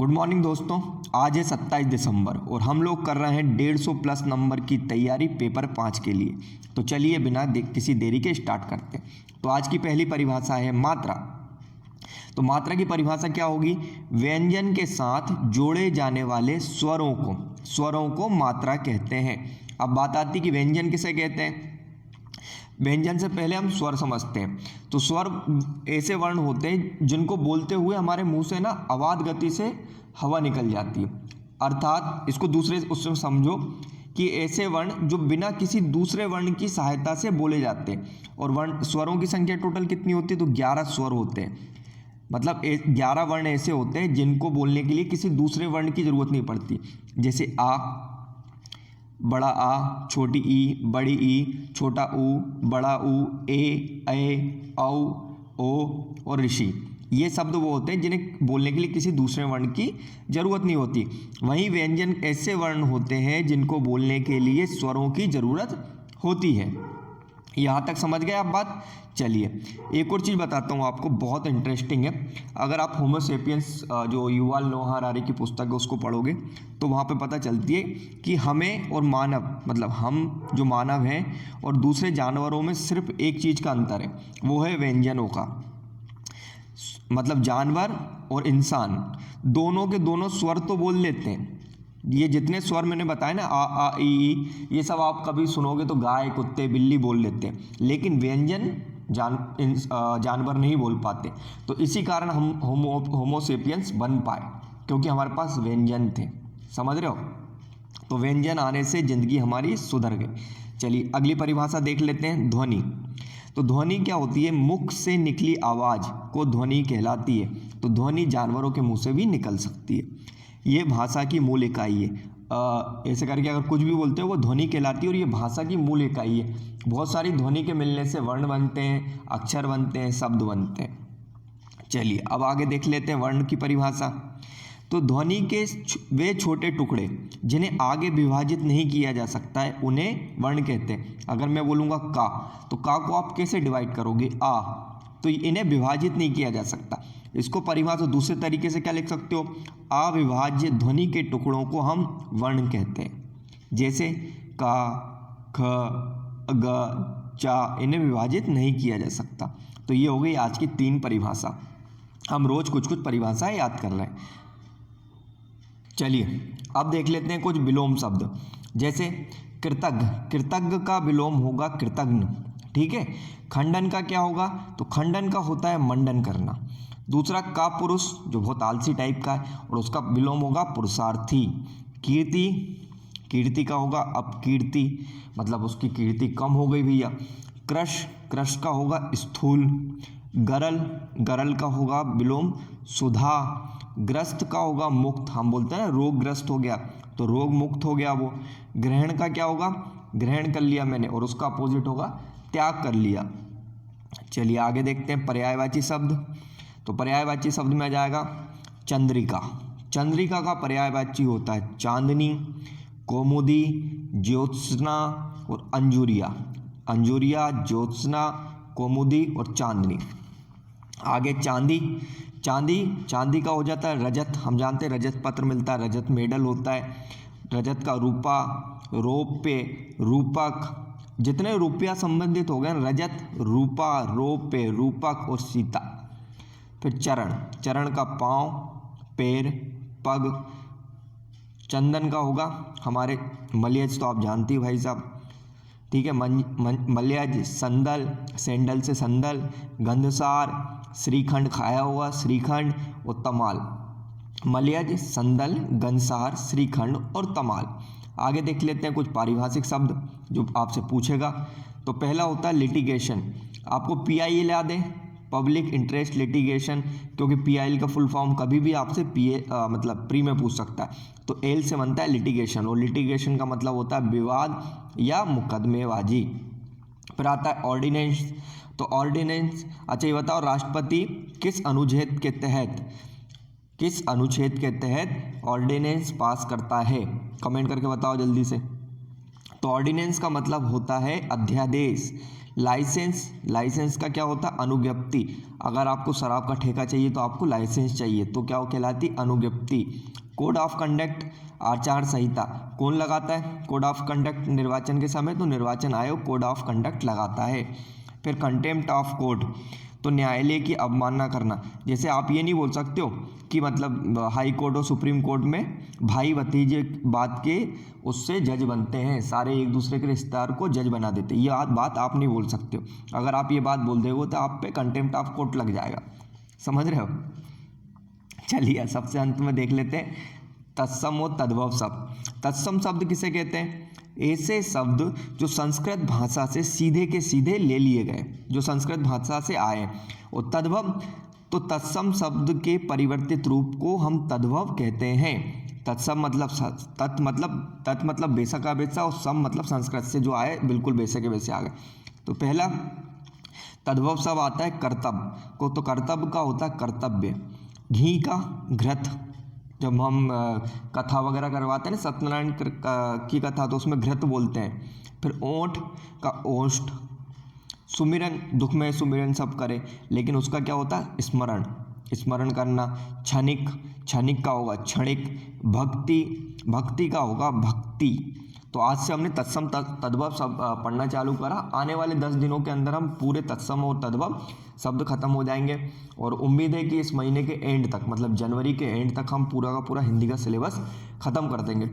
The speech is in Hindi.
गुड मॉर्निंग दोस्तों। आज है 27 दिसंबर और हम लोग कर रहे हैं 150 प्लस नंबर की तैयारी पेपर 5 के लिए। तो चलिए बिना किसी देरी के स्टार्ट करते हैं। तो आज की पहली परिभाषा है मात्रा। तो मात्रा की परिभाषा क्या होगी? व्यंजन के साथ जोड़े जाने वाले स्वरों को मात्रा कहते हैं। अब बात आती है कि व्यंजन किसे कहते हैं। व्यंजन से पहले हम स्वर समझते हैं। तो स्वर ऐसे वर्ण होते हैं जिनको बोलते हुए हमारे मुंह से ना अवाध गति से हवा निकल जाती है। अर्थात इसको दूसरे उससे समझो कि ऐसे वर्ण जो बिना किसी दूसरे वर्ण की सहायता से बोले जाते हैं। और वर्ण स्वरों की संख्या टोटल कितनी होती है? तो 11 स्वर होते हैं। मतलब 11 वर्ण ऐसे होते हैं जिनको बोलने के लिए किसी दूसरे वर्ण की जरूरत नहीं पड़ती। जैसे आ, बड़ा आ, छोटी ई, बड़ी ई, छोटा ऊ, बड़ा ऊ, ए, औ, ओ और ऋषि। ये शब्द वो होते हैं जिन्हें बोलने के लिए किसी दूसरे वर्ण की जरूरत नहीं होती। वहीं व्यंजन ऐसे वर्ण होते हैं जिनको बोलने के लिए स्वरों की जरूरत होती है। यहाँ तक समझ गए आप बात? चलिए एक और चीज़ बताता हूँ आपको, बहुत इंटरेस्टिंग है। अगर आप होमो सेपियंस जो युval नोहा हरारी की पुस्तक है उसको पढ़ोगे तो वहाँ पे पता चलती है कि हमें और मानव, मतलब हम जो मानव हैं और दूसरे जानवरों में सिर्फ एक चीज़ का अंतर है, वो है व्यंजनों का। मतलब जानवर और इंसान दोनों के दोनों स्वर तो बोल लेते हैं। ये जितने स्वर मैंने बताए ना, आ ई, ये सब आप कभी सुनोगे तो गाय, कुत्ते, बिल्ली बोल लेते हैं। लेकिन व्यंजन जानवर नहीं बोल पाते। तो इसी कारण हम होमो सेपियंस बन पाए, क्योंकि हमारे पास व्यंजन थे। समझ रहे हो? तो व्यंजन आने से जिंदगी हमारी सुधर गई। चलिए अगली परिभाषा देख लेते हैं, ध्वनि। तो ध्वनि क्या होती है? मुख से निकली आवाज को ध्वनि कहलाती है। तो ध्वनि जानवरों के मुंह से भी निकल सकती है। ये भाषा की मूल इकाई है। ऐसे करके अगर कुछ भी बोलते हो वो ध्वनि कहलाती है और ये भाषा की मूल इकाई है। बहुत सारी ध्वनि के मिलने से वर्ण बनते हैं, अक्षर बनते हैं, शब्द बनते हैं। चलिए अब आगे देख लेते हैं वर्ण की परिभाषा। तो ध्वनि के वे छोटे टुकड़े जिन्हें आगे विभाजित नहीं किया जा सकता है उन्हें वर्ण कहते हैं। अगर मैं बोलूँगा का, तो का को आप कैसे डिवाइड करोगे? आ। तो इन्हें विभाजित नहीं किया जा सकता। इसको परिभाषा दूसरे तरीके से क्या लिख सकते हो? अविभाज्य ध्वनि के टुकड़ों को हम वर्ण कहते हैं। जैसे का, ख, ग, चा, इन्हें विभाजित नहीं किया जा सकता। तो ये हो गई आज की 3 परिभाषा। हम रोज कुछ कुछ परिभाषाएं याद कर रहे हैं। चलिए अब देख लेते हैं कुछ विलोम शब्द। जैसे कृतज्ञ, कृतज्ञ का विलोम होगा कृतज्ञ। ठीक है। खंडन का क्या होगा? तो खंडन का होता है मंडन करना। दूसरा का पुरुष, जो बहुत आलसी टाइप का है, और उसका विलोम होगा पुरुषार्थी। कीर्ति, कीर्ति का होगा अपकीर्ति, मतलब उसकी कीर्ति कम हो गई भैया। कृश, कृश का होगा स्थूल। गरल, गरल का होगा विलोम सुधा। ग्रस्त का होगा मुक्त, हम बोलते हैं ना रोगग्रस्त हो गया तो रोग मुक्त हो गया वो। ग्रहण का क्या होगा? ग्रहण कर लिया मैंने, और उसका अपोजिट होगा त्याग कर लिया। चलिए आगे देखते हैं पर्यायवाची शब्द। तो पर्यायवाची शब्द में आ जाएगा चंद्रिका। चंद्रिका का पर्यायवाची होता है चांदनी, कौमुदी, ज्योत्सना और अंजुरिया। अंजुरिया, ज्योत्सना, कौमुदी और चांदनी। आगे चांदी, चांदी, चांदी का हो जाता है रजत। हम जानते हैं रजत पत्र मिलता है, रजत मेडल होता है। रजत का रूपा, रौप्य, रूपक, जितने रुपया संबंधित हो गए रजत, रूपा, रौप्य, रूपक और सीता। फिर चरण, चरण का पाँव, पैर, पग। चंदन का होगा हमारे मलयज, तो आप जानती हो भाई साहब। ठीक है। मलयज, संदल, सैंडल से संदल। गंधसार, श्रीखंड खाया हुआ श्रीखंड और तमाल। मलयज, संदल, गंधसार, श्रीखंड और तमाल। आगे देख लेते हैं कुछ पारिभाषिक शब्द जो आपसे पूछेगा। तो पहला होता है लिटिगेशन। आपको PIL याद है, पब्लिक इंटरेस्ट लिटिगेशन, क्योंकि PIL का फुल फॉर्म कभी भी आपसे मतलब प्री में पूछ सकता है। तो एल से बनता है लिटिगेशन, और लिटिगेशन का मतलब होता है विवाद या मुकदमेबाजी। फिर आता है ऑर्डिनेंस। तो ऑर्डिनेंस, अच्छा ये बताओ राष्ट्रपति किस अनुच्छेद के तहत ऑर्डिनेंस पास करता है? कमेंट करके बताओ जल्दी से। तो ऑर्डिनेंस का मतलब होता है अध्यादेश। लाइसेंस का क्या होता है? अनुज्ञप्ति। अगर आपको शराब का ठेका चाहिए तो आपको लाइसेंस चाहिए, तो क्या कहलाती? अनुज्ञप्ति। कोड ऑफ कंडक्ट, आचार संहिता, कौन लगाता है कोड ऑफ कंडक्ट निर्वाचन के समय? तो निर्वाचन आयोग कोड ऑफ कंडक्ट लगाता है। फिर कंटेम्प्ट ऑफ कोर्ट, तो न्यायालय की अवमानना करना। जैसे आप ये नहीं बोल सकते हो कि मतलब हाई कोर्ट और सुप्रीम कोर्ट में भाई भतीजे बात के उससे जज बनते हैं, सारे एक दूसरे के रिश्तेदार को जज बना देते हैं, ये बात आप नहीं बोल सकते हो। अगर आप ये बात बोल दोगे तो आप पे कंटेम्प्ट ऑफ कोर्ट लग जाएगा, समझ रहे हो? चलिए सबसे अंत में देख लेते हैं तत्सम और तद्भव शब्द। तत्सम शब्द किसे कहते हैं? ऐसे शब्द जो संस्कृत भाषा से सीधे के सीधे ले लिए गए, जो संस्कृत भाषा से आए। और तद्भव, तो तत्सम शब्द के परिवर्तित रूप को हम तद्भव कहते हैं। तत्सम मतलब तत् मतलब बेसा का बेसा, और सम मतलब संस्कृत से जो आए बिल्कुल बेसे के बेसे आ गए। तो पहला तद्भव शब्द आता है कर्तव्य को, तो कर्तव्य का होता है कर्तव्य। घी का घृत, जब हम कथा वगैरह करवाते हैं ना सत्यनारायण की कथा, तो उसमें घृत बोलते हैं। फिर ओंठ का ओष्ठ। सुमिरन, दुख में सुमिरन सब करे, लेकिन उसका क्या होता है? स्मरण, स्मरण करना। क्षणिक का होगा क्षणिक। भक्ति का होगा भक्ति। तो आज से हमने तत्सम तद्भव सब पढ़ना चालू करा। आने वाले 10 दिनों के अंदर हम पूरे तत्सम और तद्भव शब्द खत्म हो जाएंगे, और उम्मीद है कि इस महीने के एंड तक, मतलब जनवरी के एंड तक हम पूरा का पूरा हिंदी का सिलेबस खत्म कर देंगे।